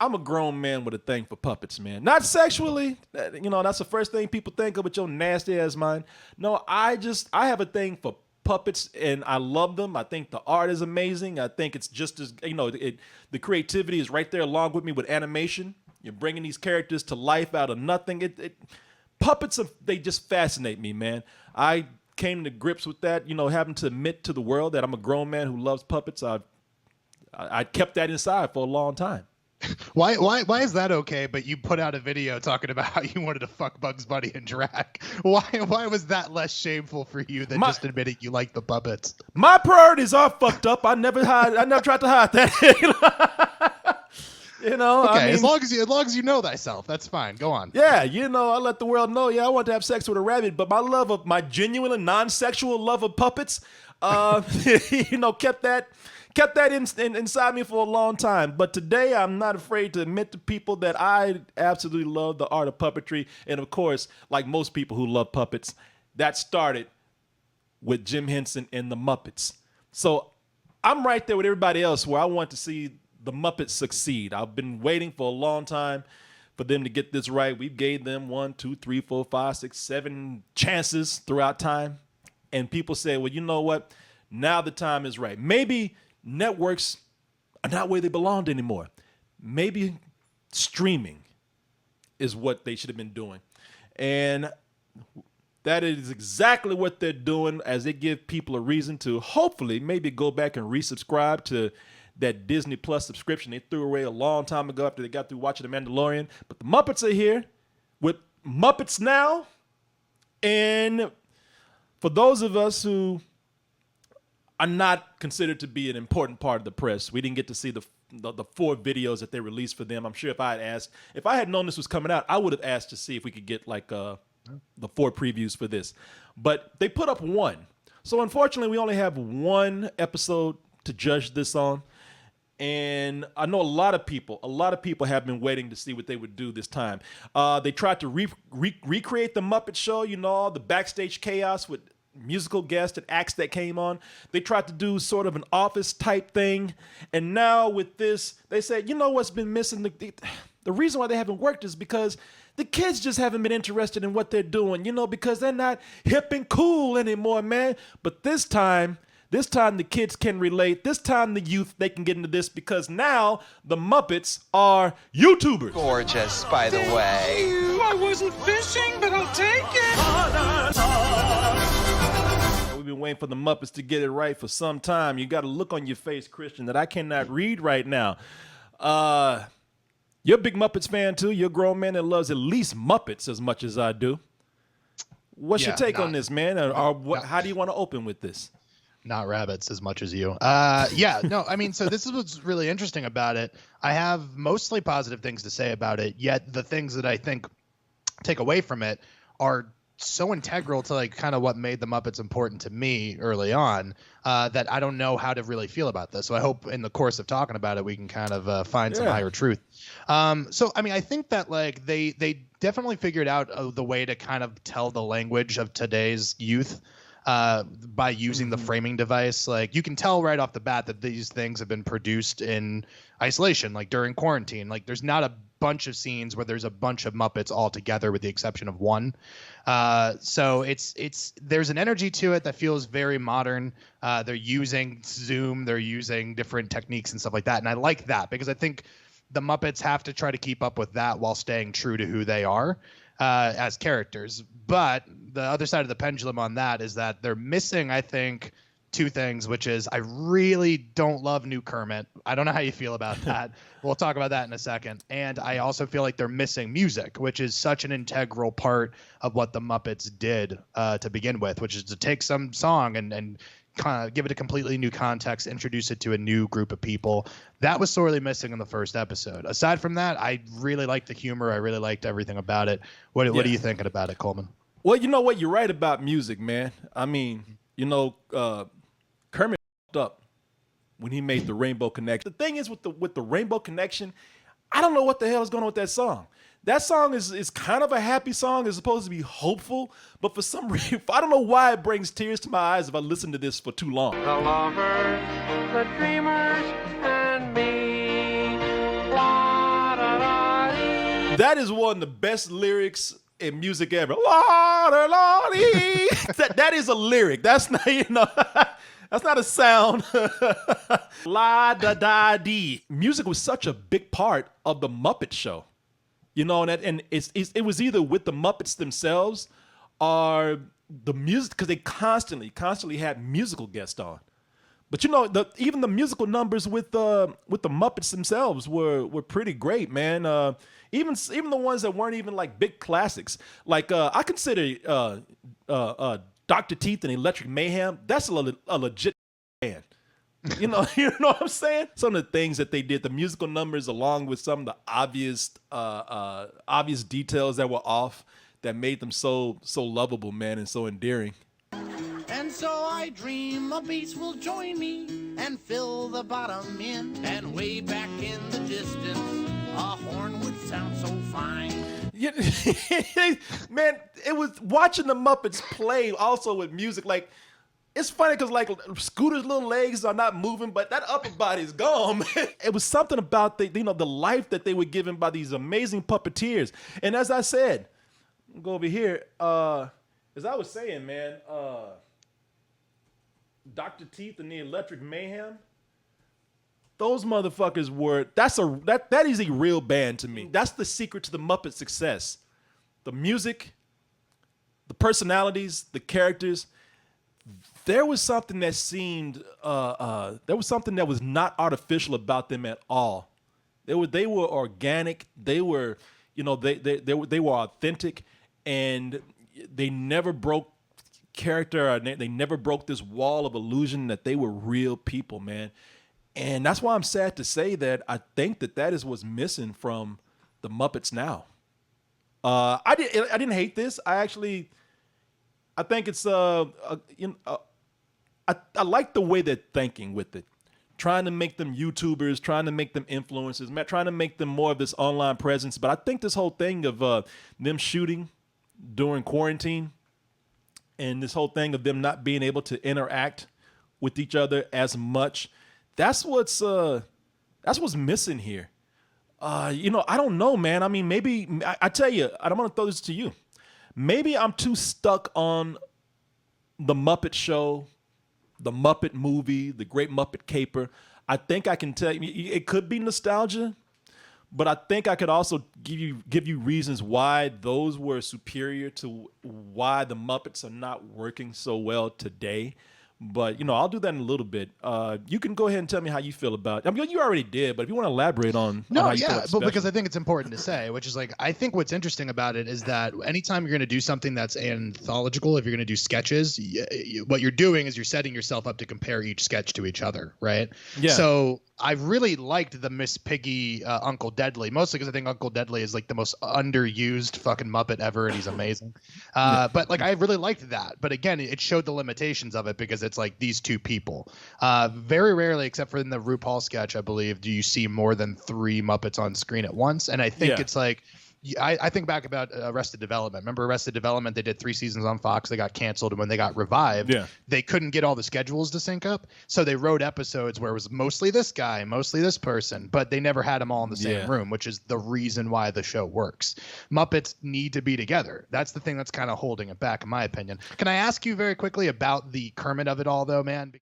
I'm a grown man with a thing for puppets, man. Not sexually, that's the first thing people think of with your nasty ass mind. No, I have a thing for puppets, and I love them. I think the art is amazing. I think it's just as the creativity is right there along with me with animation. You're bringing these characters to life out of nothing. Puppets, they just fascinate me, man. I came to grips with that, having to admit to the world that I'm a grown man who loves puppets. I kept that inside for a long time. Why is that okay? But you put out a video talking about how you wanted to fuck Bugs Bunny and drag. Why was that less shameful for you than just admitting you like the puppets? My priorities are fucked up. I never tried to hide that. Okay, I mean, as long as you know thyself, that's fine. Go on. Yeah, I let the world know. Yeah, I want to have sex with a rabbit, but my genuine and non-sexual love of puppets, kept that inside me for a long time. But today, I'm not afraid to admit to people that I absolutely love the art of puppetry. And of course, like most people who love puppets, that started with Jim Henson and the Muppets. So I'm right there with everybody else where I want to see the Muppets succeed. I've been waiting for a long time for them to get this right. We gave them 1, 2, 3, 4, 5, 6, 7 chances throughout time. And people say, well, you know what? Now the time is right. Maybe networks are not where they belonged anymore. Maybe streaming is what they should have been doing. And that is exactly what they're doing, as they give people a reason to hopefully maybe go back and resubscribe to that Disney Plus subscription they threw away a long time ago after they got through watching The Mandalorian. But the Muppets are here with Muppets Now. And for those of us who are not considered to be an important part of the press, we didn't get to see the 4 videos that they released for them. I'm sure if I had known this was coming out, I would have asked to see if we could get the 4 previews for this. But they put up 1. So unfortunately, we only have 1 episode to judge this on. And I know a lot of people have been waiting to see what they would do this time. They tried to recreate the Muppet Show, all the backstage chaos with musical guests and acts that came on. They tried to do sort of an Office type thing. And now with this, they said, what's been missing? The reason why they haven't worked is because the kids just haven't been interested in what they're doing, because they're not hip and cool anymore, man. But this time the kids can relate. This time the youth, they can get into this because now the Muppets are YouTubers. Gorgeous, by the way. I wasn't fishing, but I'll take it. We've been waiting for the Muppets to get it right for some time. You got a look on your face, Christian, that I cannot read right now. You're a big Muppets fan, too. You're a grown man that loves at least Muppets as much as I do. What's your take on this, man? How do you want to open with this? Not rabbits as much as you. So this is what's really interesting about it. I have mostly positive things to say about it, yet the things that I think take away from it are so integral to kind of what made the Muppets important to me early on that I don't know how to really feel about this. So I hope in the course of talking about it, we can kind of find some higher truth. I think that they definitely figured out the way to kind of tell the language of today's youth by using the framing device. You can tell right off the bat that these things have been produced in isolation, during quarantine. There's not a bunch of scenes where there's a bunch of Muppets all together with the exception of one. So there's an energy to it that feels very modern. They're using Zoom, they're using different techniques and stuff like that. And I like that because I think the Muppets have to try to keep up with that while staying true to who they are as characters. But the other side of the pendulum on that is that they're missing, I think, 2 things, which is I really don't love new Kermit. I don't know how you feel about that. We'll talk about that in a second. And I also feel like they're missing music, which is such an integral part of what the Muppets did to begin with, which is to take some song and kind of give it a completely new context, introduce it to a new group of people. That was sorely missing in the first episode. Aside from that, I really liked the humor. I really liked everything about it. What are you thinking about it, Coleman? Well, you know what? You're right about music, man. I mean, Kermit up when he made the Rainbow Connection. The thing is with the Rainbow Connection, I don't know what the hell is going on with that song. That song is kind of a happy song. It's supposed to be hopeful, but for some reason, I don't know why it brings tears to my eyes if I listen to this for too long. The lovers, the dreamers, and me. What That is one of the best lyrics in music ever. Water, Lordy. That is a lyric. That's not, that's not a sound. La da da dee. Music was such a big part of the Muppet Show. And it was either with the Muppets themselves or the music, because they constantly had musical guests on. But even the musical numbers with the Muppets themselves were pretty great, man. Even the ones that weren't even like big classics. Like I consider Dr. Teeth and Electric Mayhem. That's a legit band. You know what I'm saying? Some of the things that they did, the musical numbers, along with some of the obvious details that were off, that made them so lovable, man, and so endearing. And so I dream a beast will join me and fill the bottom in. And way back in the distance, a horn would sound so fine. Yeah, man, it was watching the Muppets play also with music. Like, it's funny because like Scooter's little legs are not moving, but that upper body is gone, man. It was something about the life that they were given by these amazing puppeteers. And as I said, I'll go over here. As I was saying, man, Dr. Teeth and the Electric Mayhem, those motherfuckers were, that is a real band to me. That's the secret to the Muppet success. The music, the personalities, the characters. There was something that seemed, there was something that was not artificial about them at all. They were organic. They were, they were authentic, and they never broke character, or they never broke this wall of illusion that they were real people, man. And that's why I'm sad to say that I think that is what's missing from the Muppets Now. I didn't hate this. I think it's I like the way they're thinking with it, trying to make them YouTubers, trying to make them influencers, trying to make them more of this online presence. But I think this whole thing of them shooting during quarantine, and this whole thing of them not being able to interact with each other as much, that's what's missing here. I don't know, man. I mean, maybe I tell you, I don't want to throw this to you. Maybe I'm too stuck on the Muppet Show, the Muppet movie, the Great Muppet Caper. I think I can tell you, it could be nostalgia, but I think I could also give you reasons why those were superior to why the Muppets are not working so well today. But, I'll do that in a little bit. You can go ahead and tell me how you feel about it. I mean, you already did, but if you want to elaborate on how you feel about but because I think it's important to say, which is like, I think what's interesting about it is that anytime you're going to do something that's anthological, if you're going to do sketches, what you're doing is you're setting yourself up to compare each sketch to each other, right? Yeah. So I really liked the Miss Piggy Uncle Deadly, mostly because I think Uncle Deadly is like the most underused fucking Muppet ever, and he's amazing. But like, I really liked that. But again, it showed the limitations of it because it's like these two people. Very rarely, except for in the RuPaul sketch, I believe, do you see more than 3 Muppets on screen at once. And I think it's like, I think back about Arrested Development. Remember Arrested Development? They did 3 seasons on Fox. They got canceled. And when they got revived, they couldn't get all the schedules to sync up. So they wrote episodes where it was mostly this guy, mostly this person, but they never had them all in the same room, which is the reason why the show works. Muppets need to be together. That's the thing that's kind of holding it back, in my opinion. Can I ask you very quickly about the Kermit of it all, though, man?